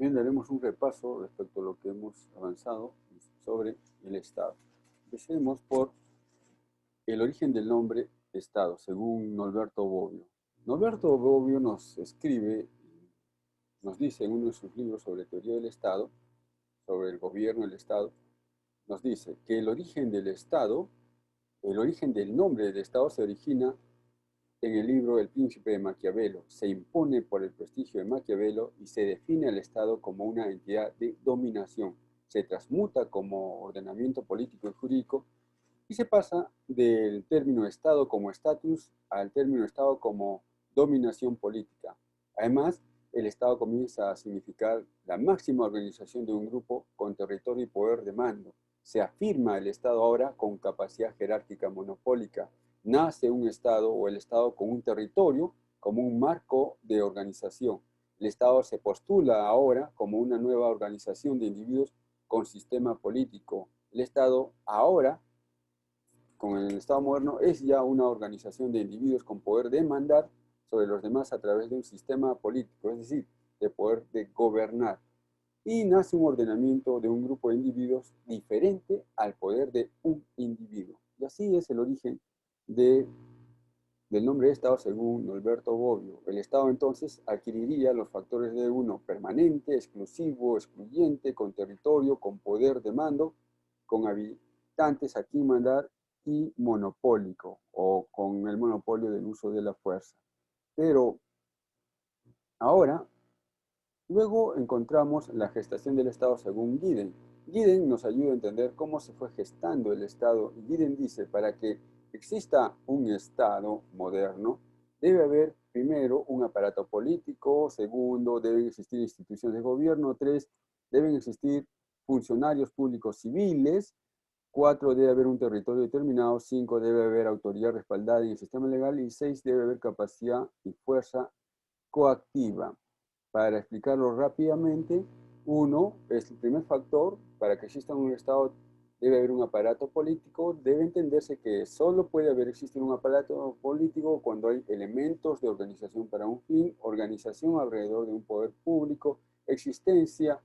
Bien, daremos un repaso respecto a lo que hemos avanzado sobre el Estado. Empecemos por el origen del nombre Estado, según Norberto Bobbio. Norberto Bobbio nos escribe, nos dice en uno de sus libros sobre teoría del Estado, sobre el gobierno del Estado, nos dice que el origen del Estado, el origen del nombre del Estado se origina en el libro El Príncipe de Maquiavelo. Se impone por el prestigio de Maquiavelo y se define al Estado como una entidad de dominación. Se transmuta como ordenamiento político y jurídico y se pasa del término Estado como estatus al término Estado como dominación política. Además, el Estado comienza a significar la máxima organización de un grupo con territorio y poder de mando. Se afirma el Estado ahora con capacidad jerárquica monopólica. Nace un Estado o el Estado con un territorio como un marco de organización. El Estado se postula ahora como una nueva organización de individuos con sistema político. El Estado ahora con el Estado moderno es ya una organización de individuos con poder de mandar sobre los demás a través de un sistema político, es decir, de poder de gobernar. Y nace un ordenamiento de un grupo de individuos diferente al poder de un individuo. Y así es el origen de, del nombre de Estado según Norberto Bobbio. El Estado entonces adquiriría los factores de uno permanente, exclusivo, excluyente, con territorio, con poder de mando, con habitantes a quien mandar y monopólico o con el monopolio del uso de la fuerza. Pero ahora, luego encontramos la gestación del Estado según Giddens. Giddens nos ayuda a entender cómo se fue gestando el Estado y Giddens dice, para que exista un Estado moderno, debe haber primero un aparato político, segundo, deben existir instituciones de gobierno, tres, deben existir funcionarios públicos civiles, 4, debe haber un territorio determinado, 5, debe haber autoridad respaldada en el sistema legal y 6, debe haber capacidad y fuerza coactiva. Para explicarlo rápidamente, 1 es el primer factor, para que exista un Estado debe haber un aparato político, debe entenderse que solo puede haber existido un aparato político cuando hay elementos de organización para un fin, organización alrededor de un poder público, existencia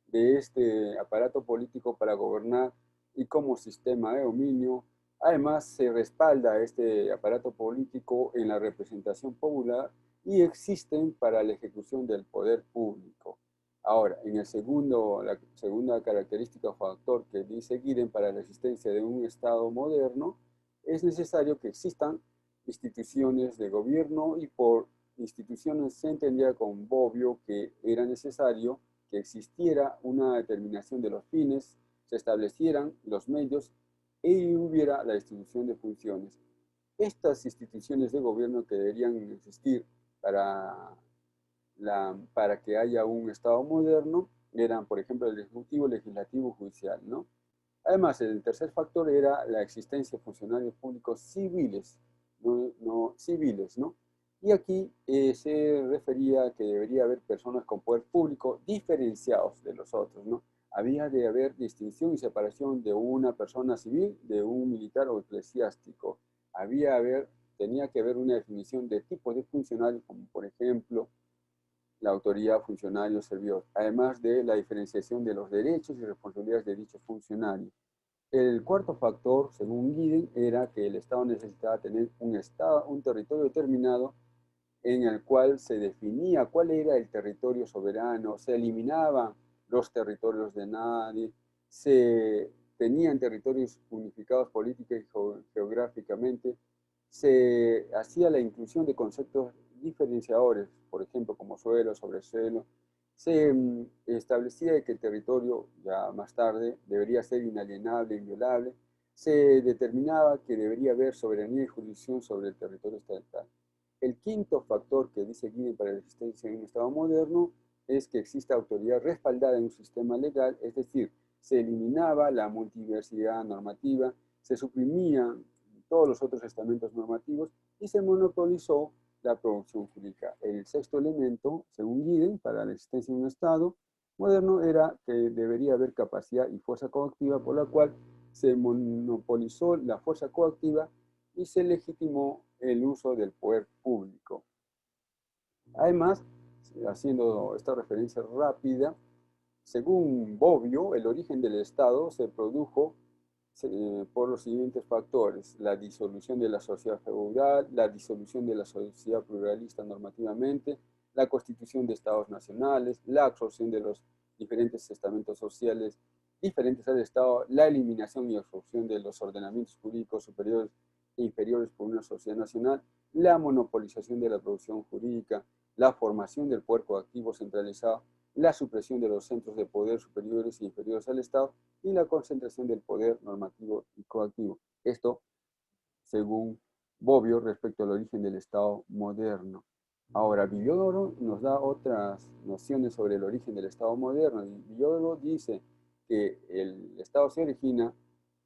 de este aparato político para gobernar y como sistema de dominio. Además, se respalda este aparato político en la representación popular y existen para la ejecución del poder público. Ahora, en el segundo, la segunda característica o factor que dice Giddens para la existencia de un Estado moderno, es necesario que existan instituciones de gobierno y por instituciones se entendía con Bobbio que era necesario que existiera una determinación de los fines, se establecieran los medios y hubiera la distribución de funciones. Estas instituciones de gobierno que deberían existir para que haya un Estado moderno eran, por ejemplo, el Ejecutivo, Legislativo, Judicial, ¿no? Además, el tercer factor era la existencia de funcionarios públicos civiles, no civiles, ¿no? Y aquí se refería a que debería haber personas con poder público diferenciados de los otros, ¿no? Había de haber distinción y separación de una persona civil de un militar o eclesiástico. Tenía que haber una definición de tipos de funcionarios, como por ejemplo la autoridad, funcionarios, servidores, además de la diferenciación de los derechos y responsabilidades de dichos funcionarios. El cuarto factor, según Giddens, era que el Estado necesitaba tener un territorio determinado en el cual se definía cuál era el territorio soberano, se eliminaban los territorios de nadie, se tenían territorios unificados política y geográficamente, se hacía la inclusión de conceptos diferenciadores, por ejemplo, como suelo, sobresuelo, se establecía que el territorio, ya más tarde, debería ser inalienable, inviolable, se determinaba que debería haber soberanía y jurisdicción sobre el territorio estatal. El quinto factor que dice Giddens para la existencia de un Estado moderno es que exista autoridad respaldada en un sistema legal, es decir, se eliminaba la multiversidad normativa, se suprimían todos los otros estamentos normativos y se monopolizó la producción jurídica. El sexto elemento, según Giddens, para la existencia de un Estado moderno era que debería haber capacidad y fuerza coactiva, por la cual se monopolizó la fuerza coactiva y se legitimó el uso del poder público. Además, haciendo esta referencia rápida, según Bobbio, el origen del Estado se produjo por los siguientes factores: la disolución de la sociedad feudal, la disolución de la sociedad pluralista normativamente, la constitución de estados nacionales, la absorción de los diferentes estamentos sociales diferentes al Estado, la eliminación y absorción de los ordenamientos jurídicos superiores e inferiores por una sociedad nacional, la monopolización de la producción jurídica, la formación del poder coactivo centralizado, la supresión de los centros de poder superiores e inferiores al Estado y la concentración del poder normativo y coactivo. Esto según Bobbio respecto al origen del Estado moderno. Ahora, Villoro nos da otras nociones sobre el origen del Estado moderno. Villoro dice que el Estado se origina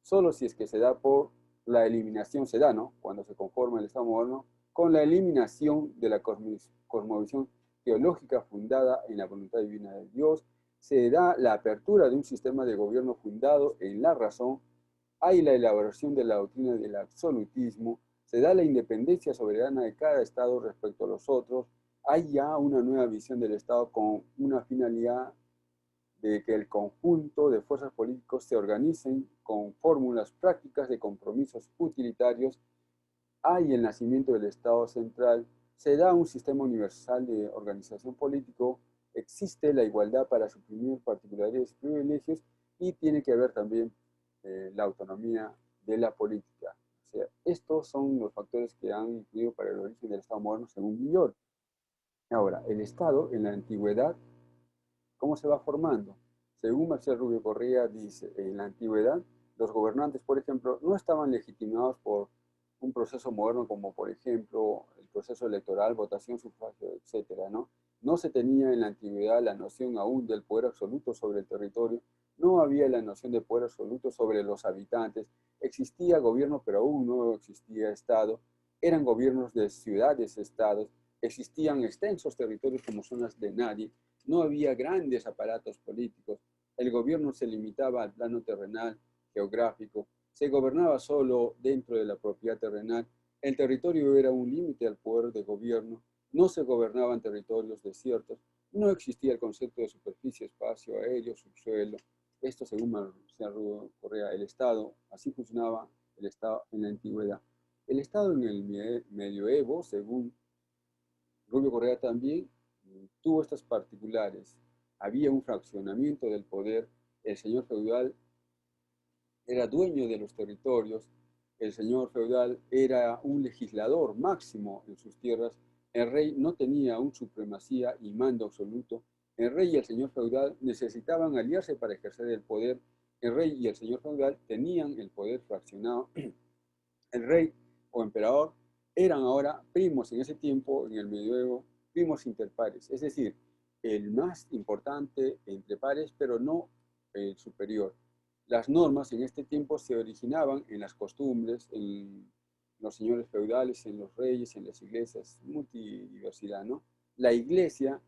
solo si es que se da por la eliminación, se da, ¿no? Cuando se conforma el Estado moderno, con la eliminación de la cosmovisión teológica fundada en la voluntad divina de Dios, se da la apertura de un sistema de gobierno fundado en la razón, hay la elaboración de la doctrina del absolutismo, se da la independencia soberana de cada Estado respecto a los otros, hay ya una nueva visión del Estado con una finalidad de que el conjunto de fuerzas políticas se organicen con fórmulas prácticas de compromisos utilitarios, hay el nacimiento del Estado central, se da un sistema universal de organización político, existe la igualdad para suprimir particularidades y privilegios y tiene que haber también la autonomía de la política. O sea, estos son los factores que han influido para el origen del Estado moderno según Villoro. Ahora, el Estado en la antigüedad, ¿cómo se va formando? Según Marcel Rubio Correa dice, en la antigüedad los gobernantes, por ejemplo, no estaban legitimados por un proceso moderno como, por ejemplo, el proceso electoral, votación, sufragio, etcétera, ¿no? No se tenía en la antigüedad la noción aún del poder absoluto sobre el territorio, no había la noción de poder absoluto sobre los habitantes, existía gobierno pero aún no existía Estado, eran gobiernos de ciudades, estados, existían extensos territorios como zonas de nadie, no había grandes aparatos políticos, el gobierno se limitaba al plano terrenal, geográfico, se gobernaba solo dentro de la propiedad terrenal, el territorio era un límite al poder de gobierno, no se gobernaban territorios desiertos, no existía el concepto de superficie, espacio, aéreo, subsuelo. Esto según Marcial Rubio Correa, el Estado, así funcionaba el Estado en la antigüedad. El Estado en el medioevo, según Rubio Correa también, tuvo estas particulares. Había un fraccionamiento del poder, el señor feudal era dueño de los territorios, el señor feudal era un legislador máximo en sus tierras, el rey no tenía un supremacía y mando absoluto, el rey y el señor feudal necesitaban aliarse para ejercer el poder, el rey y el señor feudal tenían el poder fraccionado, el rey o emperador eran ahora primos en ese tiempo, en el medioevo, primos interpares, es decir, el más importante entre pares, pero no el superior. Las normas en este tiempo se originaban en las costumbres, en los señores feudales, en los reyes, en las iglesias, multidiversidad, ¿no? La iglesia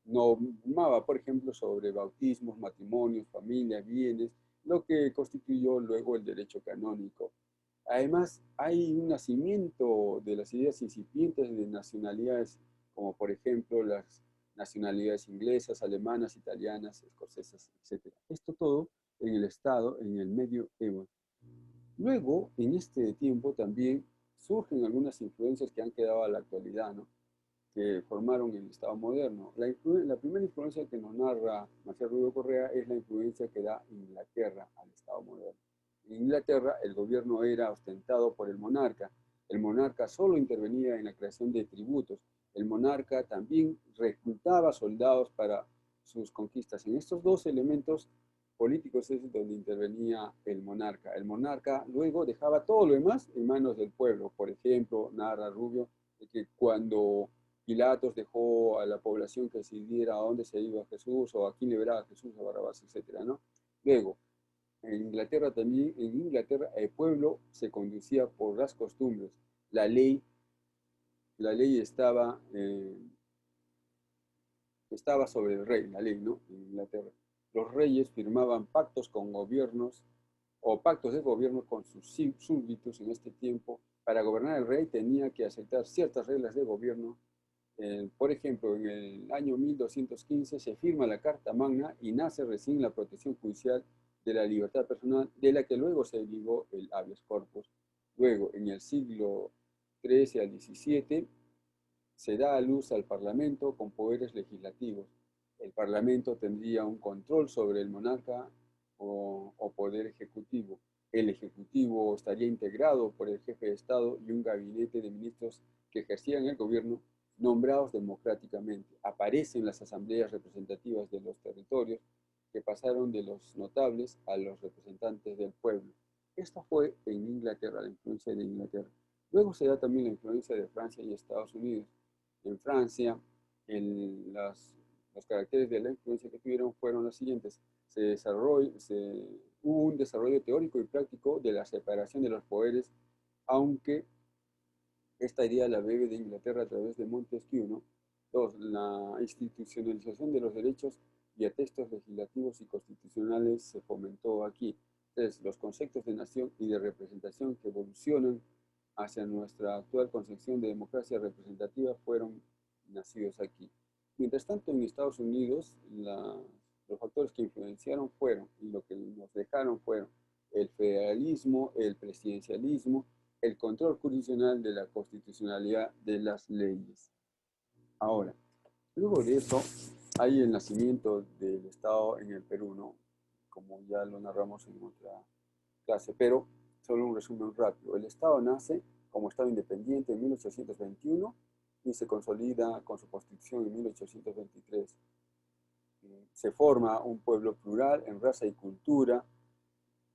normaba, por ejemplo, sobre bautismos, matrimonios, familias, bienes, lo que constituyó luego el derecho canónico. Además, hay un nacimiento de las ideas incipientes de nacionalidades, como por ejemplo las nacionalidades inglesas, alemanas, italianas, escocesas, etc. Esto todo en el Estado, en el medioevo. Luego, en este tiempo también surgen algunas influencias que han quedado a la actualidad, ¿no? Que formaron el Estado moderno. La primera influencia que nos narra Marcial Rubio Correa es la influencia que da Inglaterra al Estado moderno. En Inglaterra el gobierno era ostentado por el monarca. El monarca solo intervenía en la creación de tributos. El monarca también reclutaba soldados para sus conquistas. En estos dos elementos políticos es donde intervenía el monarca. El monarca luego dejaba todo lo demás en manos del pueblo. Por ejemplo, narra Rubio que cuando Pilatos dejó a la población que decidiera a dónde se iba Jesús o a quién liberaba a Jesús, a Barrabás, etc., ¿no? Luego, en Inglaterra también, en Inglaterra el pueblo se conducía por las costumbres. La ley, la ley estaba sobre el rey, la ley, ¿no? En Inglaterra. Los reyes firmaban pactos con gobiernos o pactos de gobierno con sus súbditos en este tiempo. Para gobernar el rey tenía que aceptar ciertas reglas de gobierno Por ejemplo, en el año 1215 se firma la Carta Magna y nace recién la protección judicial de la libertad personal, de la que luego se derivó el habeas corpus. Luego, en el siglo XIII al XVII, se da a luz al Parlamento con poderes legislativos. El Parlamento tendría un control sobre el monarca o poder ejecutivo. El ejecutivo estaría integrado por el jefe de Estado y un gabinete de ministros que ejercían el gobierno nombrados democráticamente. Aparecen las asambleas representativas de los territorios que pasaron de los notables a los representantes del pueblo. Esta fue en Inglaterra, la influencia de Inglaterra. Luego se da también la influencia de Francia y Estados Unidos. En Francia, los caracteres de la influencia que tuvieron fueron los siguientes. Hubo un desarrollo teórico y práctico de la separación de los poderes, aunque esta idea la bebe de Inglaterra a través de Montesquieu, ¿no? Dos, la institucionalización de los derechos y a textos legislativos y constitucionales se fomentó aquí. Tres, los conceptos de nación y de representación que evolucionan hacia nuestra actual concepción de democracia representativa fueron nacidos aquí. Mientras tanto, en Estados Unidos, los factores que influenciaron fueron, y lo que nos dejaron fueron el federalismo, el presidencialismo, el control jurisdiccional de la constitucionalidad de las leyes. Ahora, luego de eso, hay el nacimiento del Estado en el Perú, ¿no? Como ya lo narramos en otra clase, pero solo un resumen rápido. El Estado nace como Estado independiente en 1821 y se consolida con su constitución en 1823. Se forma un pueblo plural en raza y cultura.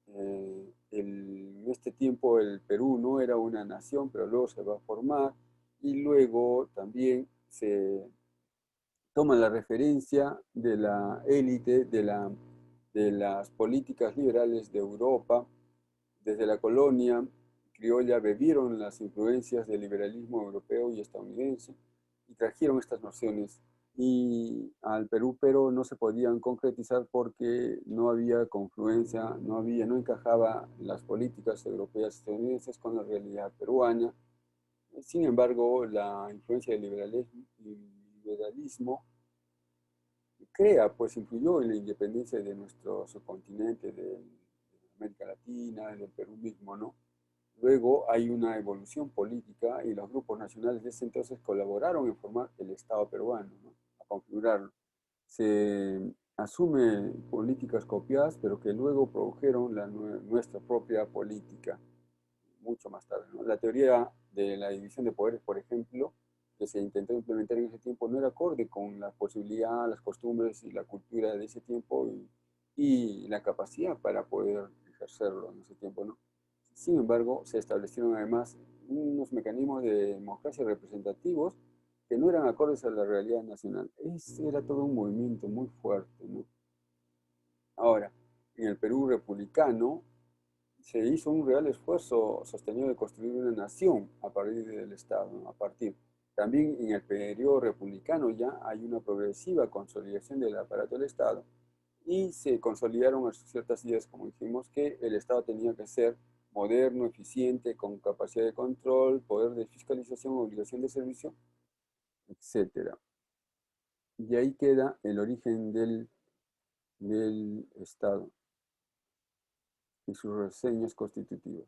En este tiempo el Perú no era una nación, pero luego se va a formar y luego también se toma la referencia de la élite de las políticas liberales de Europa. Desde la colonia criolla bebieron las influencias del liberalismo europeo y estadounidense y trajeron estas nociones y al Perú, pero no se podían concretizar porque no había confluencia, no encajaba las políticas europeas y estadounidenses con la realidad peruana. Sin embargo, la influencia del liberalismo pues influyó en la independencia de nuestro subcontinente, de América Latina, del Perú mismo, ¿no? Luego hay una evolución política y los grupos nacionales de ese entonces colaboraron en formar el Estado peruano, ¿no? A configurarlo. Se asume políticas copiadas, pero que luego produjeron nuestra propia política mucho más tarde, ¿no? La teoría de la división de poderes, por ejemplo, que se intentó implementar en ese tiempo, no era acorde con la posibilidad, las costumbres y la cultura de ese tiempo y la capacidad para poder ejercerlo en ese tiempo, ¿no? Sin embargo, se establecieron además unos mecanismos de democracia representativos que no eran acordes a la realidad nacional. Era todo un movimiento muy fuerte, ¿no? Ahora, en el Perú republicano se hizo un real esfuerzo sostenido de construir una nación a partir del Estado, ¿no? A partir. También en el periodo republicano ya hay una progresiva consolidación del aparato del Estado y se consolidaron ciertas ideas, como dijimos, que el Estado tenía que ser moderno, eficiente, con capacidad de control, poder de fiscalización, obligación de servicio, etcétera. Y ahí queda el origen del Estado y sus reseñas constitutivas.